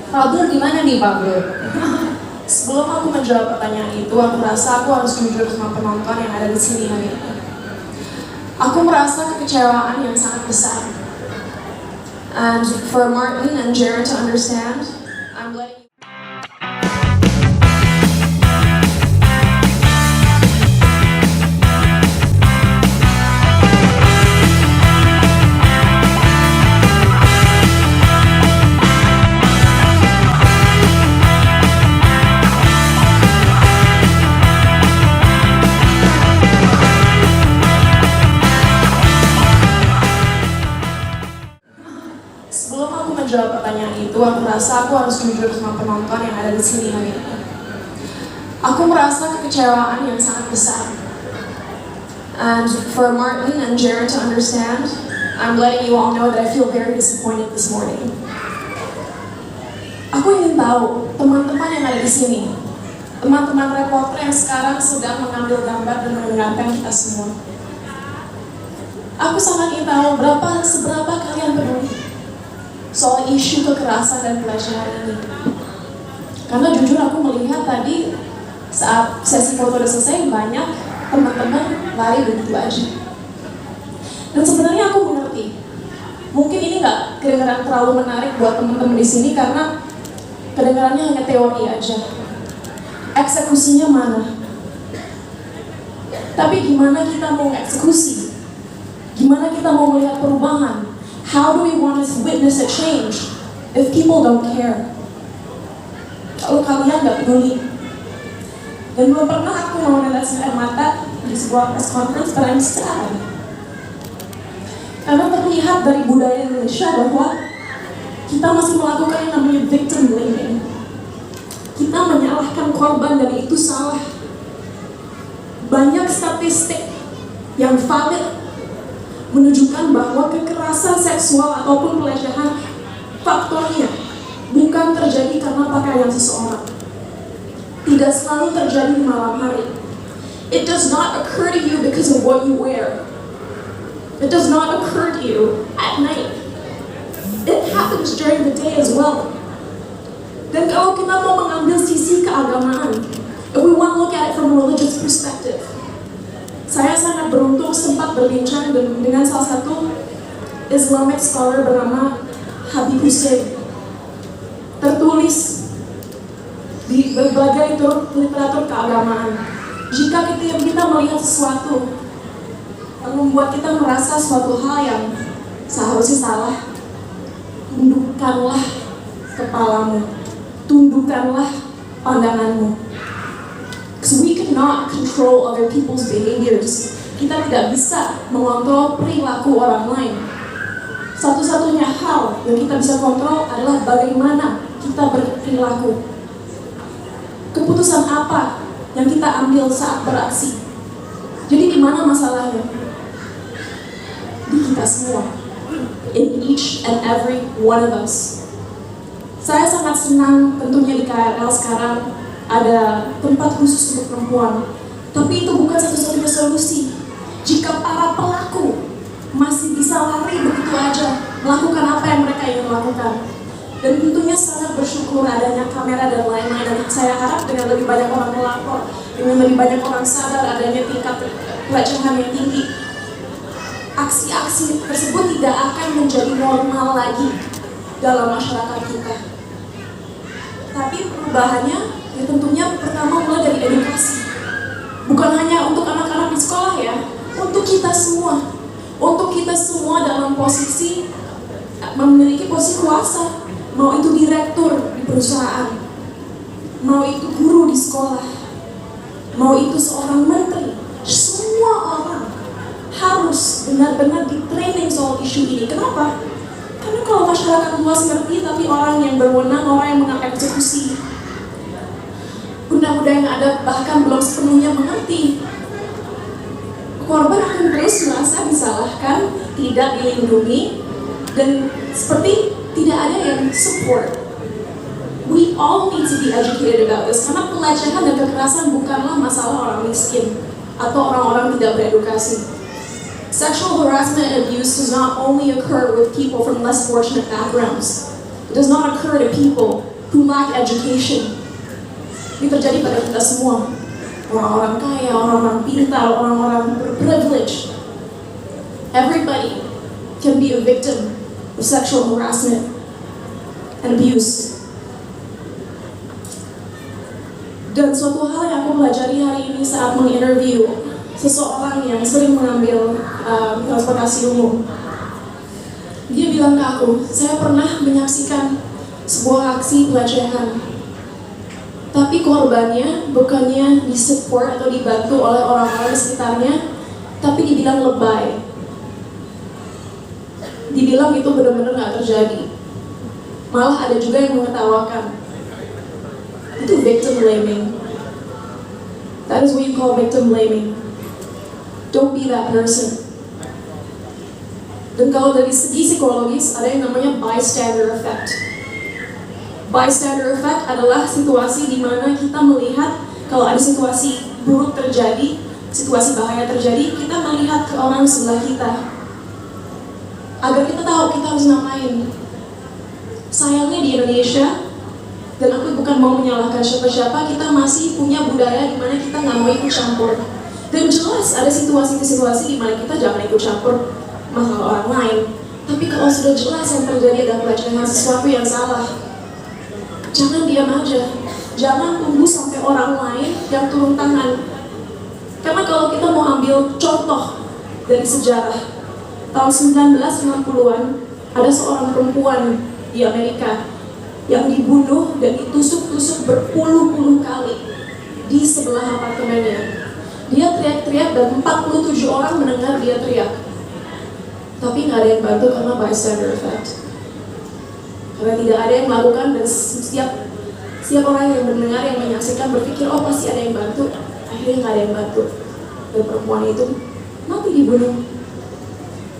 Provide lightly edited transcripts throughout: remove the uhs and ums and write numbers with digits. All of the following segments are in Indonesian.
Pak Abdur gimana nih Pak Abdur? Sebelum aku menjawab pertanyaan itu, aku merasa aku harus jujur sama penonton yang ada di sini hari ini. Aku merasa kekecewaan yang sangat besar. And for Martin and Jared to understand, I'm letting you... Sebelum aku menjawab pertanyaan itu, aku merasa aku harus jujur sama penonton yang ada di sini hari ini. Aku merasa kekecewaan yang sangat besar. And for Martin and Jared to understand, I'm letting you all know that I feel very disappointed this morning. Aku ingin tahu teman-teman yang ada di sini, teman-teman reporter yang sekarang sedang mengambil gambar dan mendengarkan kita semua. Aku sangat ingin tahu seberapa kalian peduli soal isu kekerasan dan pelecehan ini. Karena jujur aku melihat tadi saat sesi foto udah selesai, banyak teman-teman lari begitu aja. Dan sebenarnya aku mengerti, mungkin ini nggak kedengaran terlalu menarik buat teman-teman di sini karena kedengarannya hanya teori aja. Eksekusinya mana? Tapi gimana kita mau eksekusi? Gimana kita mau melihat perubahan? How do we want to witness a change if people don't care? Kalau kalian nggak peduli. Dan belum pernah aku mau menetes air mata di sebuah press conference, but I'm sad. Karena terlihat dari budaya Indonesia bahwa kita masih melakukan yang namanya victim blaming. Kita menyalahkan korban dan itu salah. Banyak statistik yang valid menunjukkan bahwa kekerasan seksual ataupun pelecehan faktornya bukan terjadi karena pakaian seseorang. Tidak selalu terjadi di malam hari. It does not occur to you because of what you wear. It does not occur to you at night. It happens during the day as well. Dan kalau kita mau mengambil sisi keagamaan, if we want to look at it from a religious perspective, saya sangat beruntung sempat berbincang dengan salah satu Islamic scholar bernama Habib Hussein. Tertulis di berbagai literatur keagamaan. Jika kita melihat sesuatu yang membuat kita merasa suatu hal yang seharusnya salah, tundukkanlah kepalamu, tundukkanlah pandanganmu. Because we cannot control other people's behaviors. Kita tidak bisa mengontrol perilaku orang lain. Satu-satunya hal yang kita bisa kontrol adalah bagaimana kita berperilaku. Keputusan apa yang kita ambil saat beraksi. Jadi di mana masalahnya? Di kita semua. In each and every one of us. Saya sangat senang tentunya di KRL sekarang ada tempat khusus untuk perempuan. Tapi itu bukan satu-satunya solusi. Jika para pelaku masih bisa lari begitu aja, melakukan apa yang mereka ingin lakukan. Dan tentunya sangat bersyukur adanya kamera dan lain-lain. Dan saya harap dengan lebih banyak orang melapor, dengan lebih banyak orang sadar adanya tingkat pelecehan yang tinggi, aksi-aksi tersebut tidak akan menjadi normal lagi dalam masyarakat kita. Tapi perubahannya ya tentunya pertama mulai dari edukasi. Bukan hanya untuk anak-anak di sekolah ya, untuk kita semua. Untuk kita semua dalam posisi memiliki posisi kuasa. Mau itu direktur di perusahaan, mau itu guru di sekolah, mau itu seorang menteri. Semua orang harus benar-benar di-training soal isu ini. Kenapa? Karena kalau masyarakat luas ngerti, tapi orang yang berwenang, orang yang mengeksekusi undang-undang yang ada bahkan belum sepenuhnya mengerti, korban akan terus merasa disalahkan, tidak dilindungi, dan seperti tidak ada yang support. We all need to be educated about this, karena pelecehan dan kekerasan bukanlah masalah orang miskin atau orang-orang tidak beredukasi. Sexual harassment and abuse does not only occur with people from less fortunate backgrounds. It does not occur to people lack education. Ini terjadi pada kita semua. Orang-orang kaya, orang-orang pintar, orang-orang berprivilege. Everybody can be a victim of sexual harassment and abuse. Dan suatu hal yang aku pelajari hari ini saat menginterview seseorang yang sering mengambil transportasi umum. Dia bilang ke aku, saya pernah menyaksikan sebuah aksi pelecehan. Tapi korbannya bukannya disupport atau dibantu oleh orang-orang di sekitarnya, tapi dibilang lebay. Dibilang itu benar-benar gak terjadi. Malah ada juga yang mengetawakan. Itu victim blaming. That is what you call victim blaming. Don't be that person. Dan kalau dari segi psikologis, ada yang namanya bystander effect. Bystander effect adalah situasi di mana kita melihat kalau ada situasi buruk terjadi, situasi bahaya terjadi, kita melihat ke orang sebelah kita agar kita tahu kita harus ngapain. Sayangnya di Indonesia, dan aku bukan mau menyalahkan siapa-siapa, kita masih punya budaya di mana kita nggak mau ikut campur. Dan jelas ada situasi-situasi di mana kita jangan ikut campur masalah orang lain. Tapi kalau sudah jelas yang terjadi adalah pelecehan, sesuatu yang salah, jangan diam aja. Jangan tunggu sampai orang lain yang turun tangan. Karena kalau kita mau ambil contoh dari sejarah, tahun 1950-an ada seorang perempuan di Amerika yang dibunuh dan ditusuk-tusuk berpuluh-puluh kali di sebelah apartemennya. Dia teriak-teriak dan 47 orang mendengar dia teriak. Tapi nggak ada yang bantu karena bystander effect. Karena tidak ada yang melakukan dan setiap orang yang mendengar, yang menyaksikan berpikir, oh pasti ada yang bantu. Akhirnya nggak ada yang bantu. Dan perempuan itu mati dibunuh.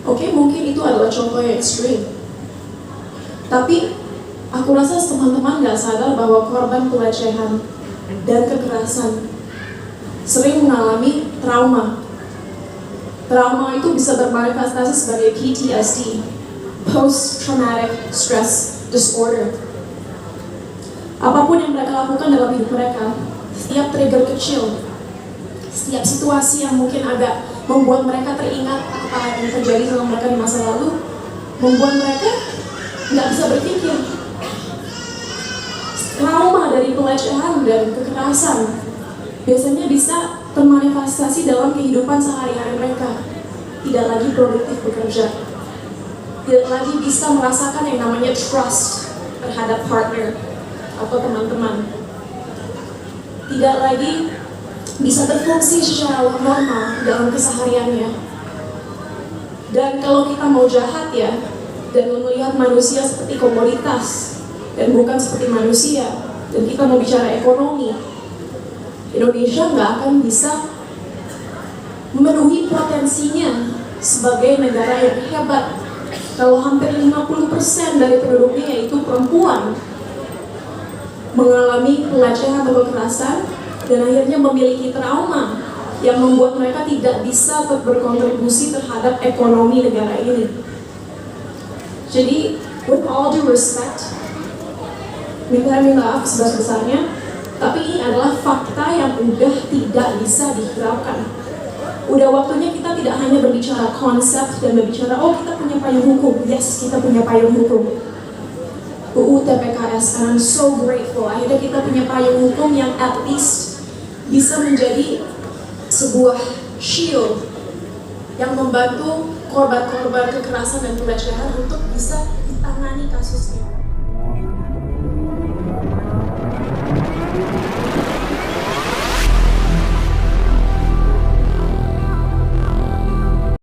Oke, mungkin itu adalah contoh yang ekstrim. Tapi aku rasa teman-teman nggak sadar bahwa korban pelecehan dan kekerasan sering mengalami trauma. Trauma itu bisa bermanifestasi sebagai PTSD, Post Traumatic Stress Disorder. Apapun yang mereka lakukan dalam hidup mereka, setiap trigger kecil, setiap situasi yang mungkin agak membuat mereka teringat apa yang terjadi sama mereka di masa lalu, membuat mereka nggak bisa berpikir. Trauma dari pelecehan dan kekerasan biasanya bisa termanifestasi dalam kehidupan sehari-hari mereka. Tidak lagi produktif bekerja, tidak lagi bisa merasakan yang namanya trust terhadap partner atau teman-teman, tidak lagi bisa berfungsi secara normal dalam kesehariannya. Dan kalau kita mau jahat ya, dan melihat manusia seperti komoditas dan bukan seperti manusia, dan kita mau bicara ekonomi, Indonesia nggak akan bisa memenuhi potensinya sebagai negara yang hebat kalau hampir 50% dari penduduknya yaitu perempuan mengalami pelecehan atau kekerasan dan akhirnya memiliki trauma yang membuat mereka tidak bisa berkontribusi terhadap ekonomi negara ini. Jadi, with all due respect, minta maaf sebesar-besarnya, tapi ini adalah fakta yang udah tidak bisa dihiraukan. Udah waktunya kita tidak hanya berbicara konsep dan berbicara, oh kita punya payung hukum. Yes, kita punya payung hukum. UU TPKS, and I'm so grateful. Akhirnya kita punya payung hukum yang at least bisa menjadi sebuah shield yang membantu korban-korban kekerasan dan pelecehan untuk bisa ditangani kasusnya.